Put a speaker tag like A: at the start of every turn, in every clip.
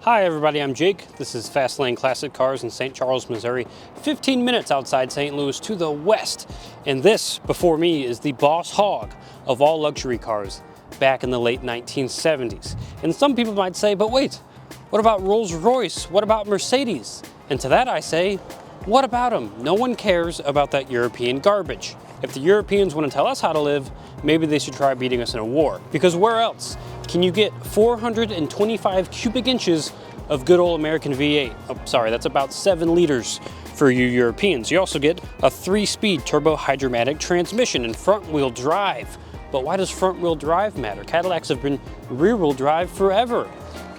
A: Hi everybody, I'm Jake. This is Fastlane Classic Cars in St. Charles, Missouri. 15 minutes outside St. Louis to the west. And this, before me, is the boss hog of all luxury cars back in the late 1970s. And some people might say, but wait, what about Rolls-Royce? What about Mercedes? And to that I say, what about them? No one cares about that European garbage. If the Europeans want to tell us how to live, maybe they should try beating us in a war. Because where else can you get 425 cubic inches of good old American V8? Oh, sorry, that's about 7 liters for you Europeans. You also get a 3-speed Turbo-Hydramatic transmission and front-wheel drive. But why does front-wheel drive matter? Cadillacs have been rear-wheel drive forever.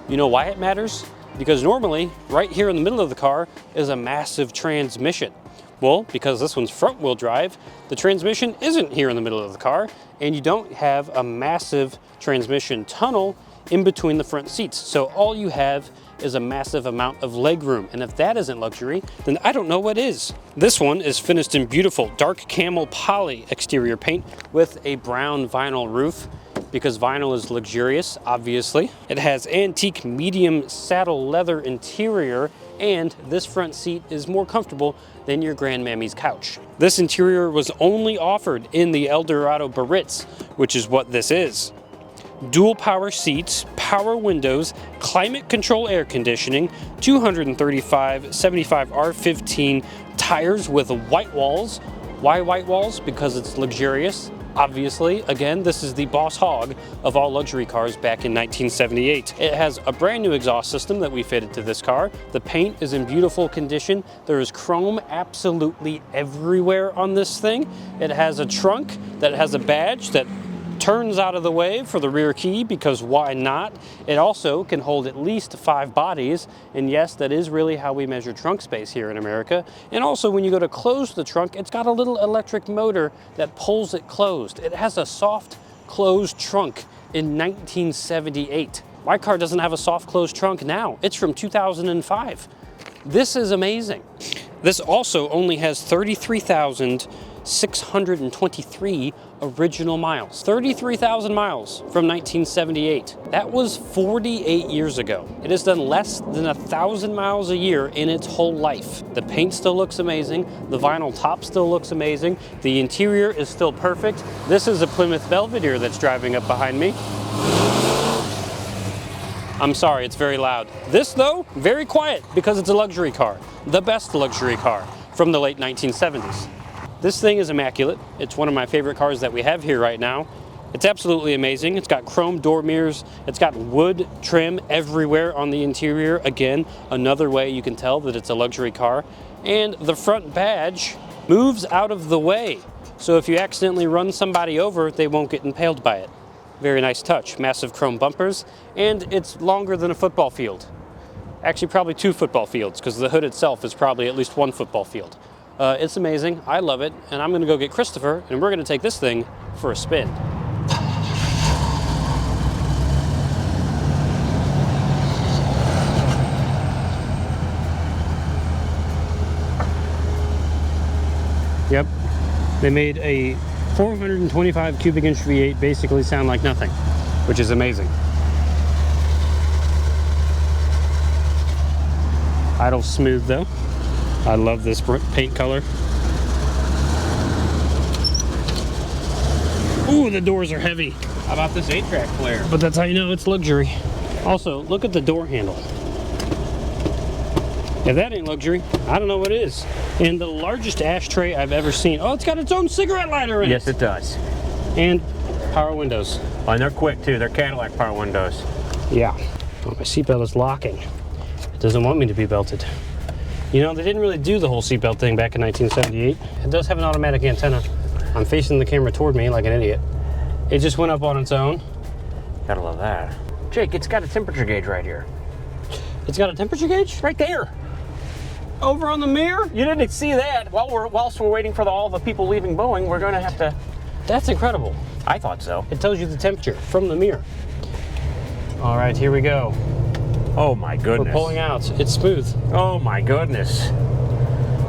A: You know why it matters? Because normally, right here in the middle of the car is a massive transmission. Well, because this one's front-wheel drive, the transmission isn't here in the middle of the car, and you don't have a massive transmission tunnel in between the front seats. So all you have is a massive amount of legroom. And if that isn't luxury, then I don't know what is. This one is finished in beautiful dark camel poly exterior paint with a brown vinyl roof, because vinyl is luxurious, obviously. It has antique medium saddle leather interior, and this front seat is more comfortable than your grandmammy's couch. This interior was only offered in the Eldorado Biarritz, which is what this is. Dual power seats, power windows, climate control air conditioning, 235 75 R15 tires with white walls. Why white walls? Because it's luxurious. Obviously, again, this is the boss hog of all luxury cars back in 1978. It has a brand new exhaust system that we fitted to this car. The paint is in beautiful condition. There is chrome absolutely everywhere on this thing. It has a trunk that has a badge that turns out of the way for the rear key, because why not? It also can hold at least 5 bodies, and yes, that is really how we measure trunk space here in America. And also, when you go to close the trunk, it's got a little electric motor that pulls it closed. It has a soft closed trunk in 1978. My car doesn't have a soft closed trunk now. It's from 2005. This is amazing. This also only has 33,623 original miles. 33,000 miles from 1978. That was 48 years ago. It has done less than 1,000 miles a year in its whole life. The paint still looks amazing. The vinyl top still looks amazing. The interior is still perfect. This is a Plymouth Belvedere that's driving up behind me. I'm sorry, it's very loud. This though, very quiet because it's a luxury car. The best luxury car from the late 1970s. This thing is immaculate. It's one of my favorite cars that we have here right now. It's absolutely amazing. It's got chrome door mirrors. It's got wood trim everywhere on the interior. Again, another way you can tell that it's a luxury car. And the front badge moves out of the way. So if you accidentally run somebody over, they won't get impaled by it. Very nice touch. Massive chrome bumpers, and it's longer than a football field. Actually, probably 2 football fields, because the hood itself is probably at least 1 football field. It's amazing. I love it, and I'm gonna go get Christopher, and we're gonna take this thing for a spin. Yep, they made a 425 cubic inch V8 basically sound like nothing, which is amazing. Idle's smooth though. I love this paint color. Ooh, the doors are heavy.
B: How about this 8-track player?
A: But that's how you know it's luxury. Also, look at the door handle. If that ain't luxury, I don't know what is. And the largest ashtray I've ever seen. Oh, it's got its own cigarette lighter in it.
B: Yes, it does.
A: And power windows.
B: Oh, and they're quick too. They're Cadillac power windows.
A: Yeah. Oh, my seatbelt is locking. It doesn't want me to be belted. You know, they didn't really do the whole seatbelt thing back in 1978. It does have an automatic antenna. I'm facing the camera toward me like an idiot. It just went up on its own.
B: Gotta love that. Jake, it's got a temperature gauge right here.
A: It's got a temperature gauge?
B: Right there.
A: Over on the mirror?
B: You didn't see that. Whilst we're waiting for all the people leaving Boeing, we're gonna have to...
A: That's incredible.
B: I thought so.
A: It tells you the temperature from the mirror. All right, here we go.
B: Oh my goodness.
A: We're pulling out. It's smooth.
B: Oh my goodness.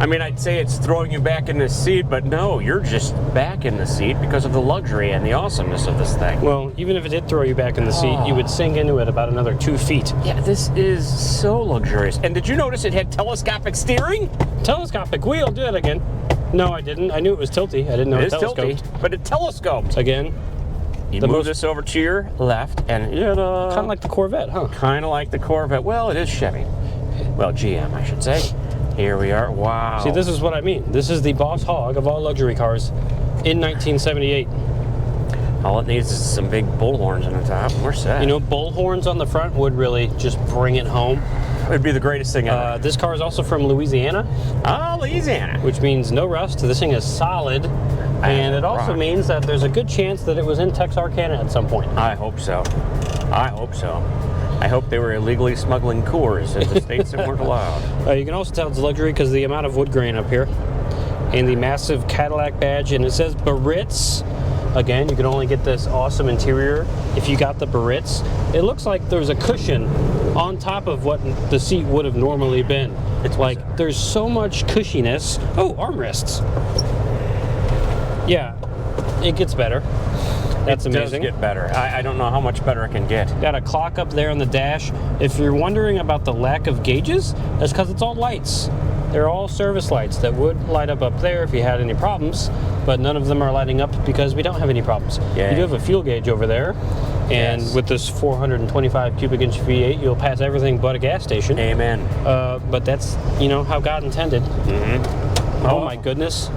B: I mean, I'd say it's throwing you back in the seat, but no, you're just back in the seat because of the luxury and the awesomeness of this thing.
A: Well, even if it did throw you back in the seat, you would sink into it about another 2 feet.
B: Yeah, this is so luxurious. And did you notice it had telescopic steering?
A: Telescopic wheel, do that again. No, I didn't. I knew it was tilty. I didn't know it telescoped.
B: Tilty, but it telescoped.
A: Again.
B: You move this over to your left, and
A: kind of like the Corvette, huh?
B: Kind of like the Corvette. Well, it is Chevy. Well, GM, I should say. Here we are. Wow.
A: See, this is what I mean. This is the boss hog of all luxury cars in 1978.
B: All it needs is some big bull horns on the top. We're set.
A: You know, bull horns on the front would really just bring it home.
B: It'd be the greatest thing ever.
A: This car is also from Louisiana.
B: Oh, Louisiana.
A: Which means no rust. This thing is solid. And it also means that there's a good chance that it was in Texarkana at some point.
B: I hope so. I hope so. I hope they were illegally smuggling Coors into states that weren't allowed.
A: You can also tell it's luxury because the amount of wood grain up here. And the massive Cadillac badge. And it says Bairritz. Again, you can only get this awesome interior if you got the Bairritz. It looks like there's a cushion on top of what the seat would have normally been. It's like there's so much cushiness. Oh, armrests. Yeah, it gets better. That's amazing.
B: It does get better. I don't know how much better it can get.
A: Got a clock up there on the dash. If you're wondering about the lack of gauges, that's because it's all lights. They're all service lights that would light up there if you had any problems, but none of them are lighting up because we don't have any problems.
B: Yay.
A: You do have a fuel gauge over there, and with this 425 cubic inch V8, you'll pass everything but a gas station.
B: Amen.
A: But that's, you know, how God intended.
B: Mm-hmm.
A: Oh my goodness.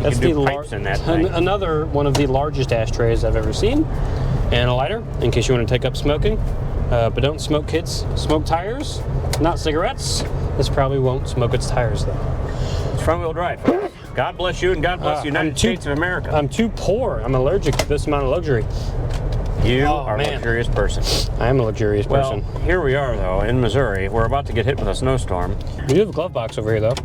B: That's the pipes in that thing.
A: Another one of the largest ashtrays I've ever seen. And a lighter, in case you want to take up smoking. But don't smoke, kids. Smoke tires, not cigarettes. This probably won't smoke its tires, though.
B: It's front-wheel drive. God bless you and God bless the United States of America.
A: I'm too poor. I'm allergic to this amount of luxury.
B: You are a luxurious person.
A: I am a luxurious person.
B: Well, here we are, though, in Missouri. We're about to get hit with a snowstorm.
A: We do have a glove box over here, though.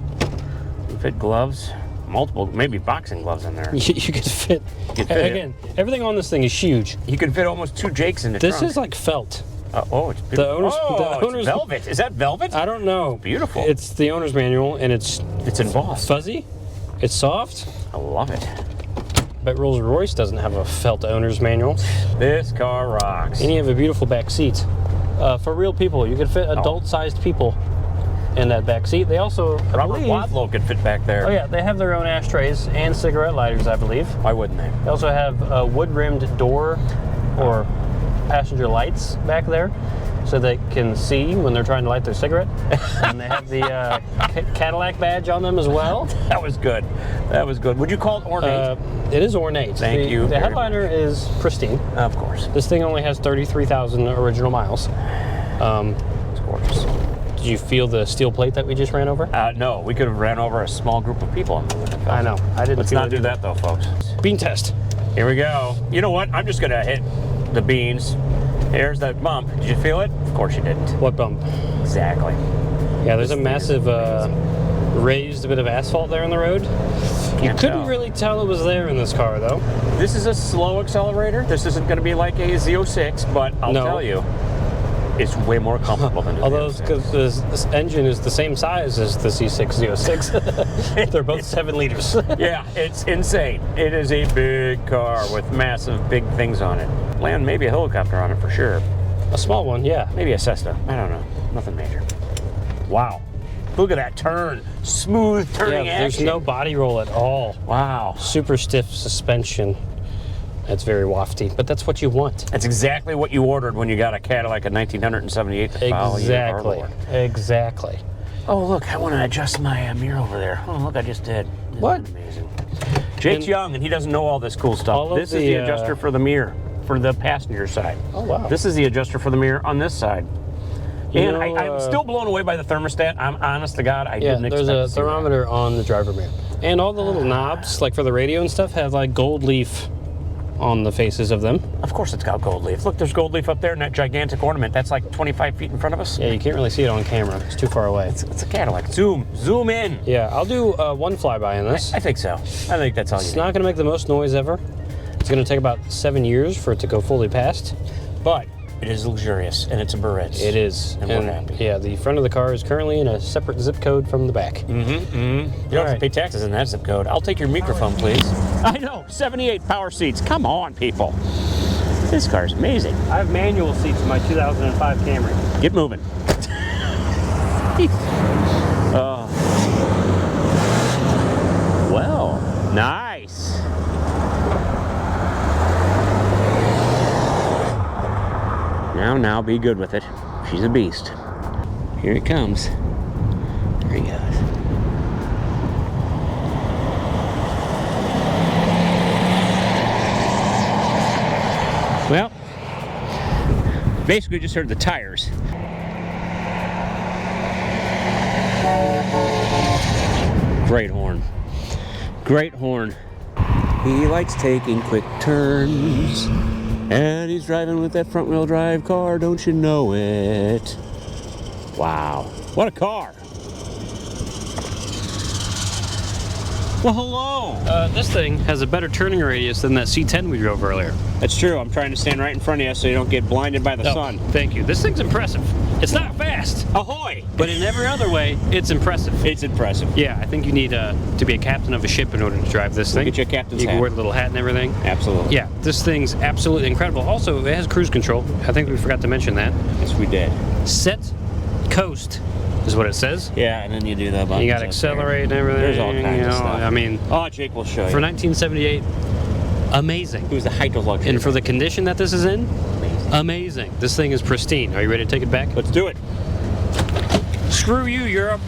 B: You fit gloves. Multiple, maybe boxing gloves in there.
A: You could fit. Again, everything on this thing is huge.
B: You can fit almost 2 Jakes in the trunk.
A: This is like felt.
B: It's beautiful.
A: The owner's
B: it's velvet. Is that velvet?
A: I don't know.
B: It's beautiful.
A: It's the owner's manual, and it's
B: embossed.
A: Fuzzy. It's soft.
B: I love it.
A: But Rolls-Royce doesn't have a felt owner's manual.
B: This car rocks.
A: And you have a beautiful back seat. For real people, you could fit adult-sized people in that back seat. They also,
B: Robert Wadlow could fit back there.
A: Oh yeah, they have their own ashtrays and cigarette lighters, I believe.
B: Why wouldn't they?
A: They also have wood-rimmed door or passenger lights back there, so they can see when they're trying to light their cigarette. And they have the Cadillac badge on them as well.
B: That was good. That was good. Would you call it ornate?
A: It is ornate.
B: Thank you.
A: The headliner is pristine.
B: Of course.
A: This thing only has 33,000 original miles.
B: It's gorgeous.
A: Did you feel the steel plate that we just ran over?
B: No, we could have ran over a small group of people.
A: I know. I didn't.
B: Let's not do that though, folks.
A: Bean test.
B: Here we go. You know what? I'm just gonna hit the beans. Here's that bump. Did you feel it? Of course you didn't.
A: What bump?
B: Exactly.
A: Yeah, there's a massive raised bit of asphalt there on the road. You couldn't really tell it was there in this car, though.
B: This is a slow accelerator. This isn't going to be like a Z06, but I'll tell you, it's way more comfortable than the
A: Although
B: Z06.
A: this engine is the same size as the C6 Z06. They're both 7 liters.
B: Yeah, it's insane. It is a big car with massive, big things on it. Land maybe a helicopter on it for sure.
A: A small one, yeah.
B: Maybe a Cessna. I don't know. Nothing major. Wow. Look at that turn. Smooth turning action.
A: There's no body roll at all.
B: Wow.
A: Super stiff suspension. That's very wafty, but that's what you want.
B: That's exactly what you ordered when you got a Cadillac in 1978.
A: Exactly.
B: Oh, look, I want to adjust my mirror over there. Oh, look, I just did.
A: What?
B: Amazing. Jake's young, and he doesn't know all this cool stuff. This is the adjuster for the mirror, for the passenger side.
A: Oh, wow.
B: This is the adjuster for the mirror on this side. And I'm still blown away by the thermostat. I'm honest to God, I didn't expect
A: there's a thermometer on the driver mirror. And all the little knobs, like for the radio and stuff, have like gold leaf on the faces of them.
B: Of course it's got gold leaf. Look, there's gold leaf up there in that gigantic ornament. That's like 25 feet in front of us.
A: Yeah, you can't really see it on camera. It's too far away.
B: It's a Cadillac. Zoom in.
A: Yeah, I'll do one flyby in this.
B: I think so. I think that's all you need.
A: It's not going to make the most noise ever. It's going to take about 7 years for it to go fully past. But
B: It is luxurious, and it's a Bairritz.
A: It is.
B: And we're happy.
A: Yeah, the front of the car is currently in a separate zip code from the back.
B: You don't have to pay taxes in that zip code. I'll take your microphone, please. I know, 78 power seats. Come on, people. This car's amazing.
A: I have manual seats in my 2005 Camry.
B: Get moving. Well, nice. Now, be good with it. She's a beast. Here it comes. There he goes. Well, basically just heard the tires. Great horn. Great horn. He likes taking quick turns. And he's driving with that front wheel drive car, don't you know it? Wow. What a car. Well, hello.
A: This thing has a better turning radius than that C10 we drove earlier.
B: That's true. I'm trying to stand right in front of you so you don't get blinded by the sun.
A: Thank you. This thing's impressive. It's not fast.
B: Ahoy!
A: But in every other way, it's impressive.
B: It's impressive.
A: Yeah, I think you need to be a captain of a ship in order to drive this thing.
B: Get you a captain's
A: You can
B: hat.
A: wear the little hat and everything.
B: Absolutely.
A: Yeah, this thing's absolutely incredible. Also, it has cruise control. I think we forgot to mention that.
B: Yes, we did.
A: Set, coast is what it says.
B: Yeah, and then you do the buttons.
A: You got to accelerate and everything.
B: There's all kinds of stuff.
A: I mean,
B: Oh, Jake will show you.
A: for 1978, amazing.
B: It was the height of luxury.
A: And for the condition that this is in, amazing. This thing is pristine. Are you ready to take it back?
B: Let's do it.
A: Screw you, Europe.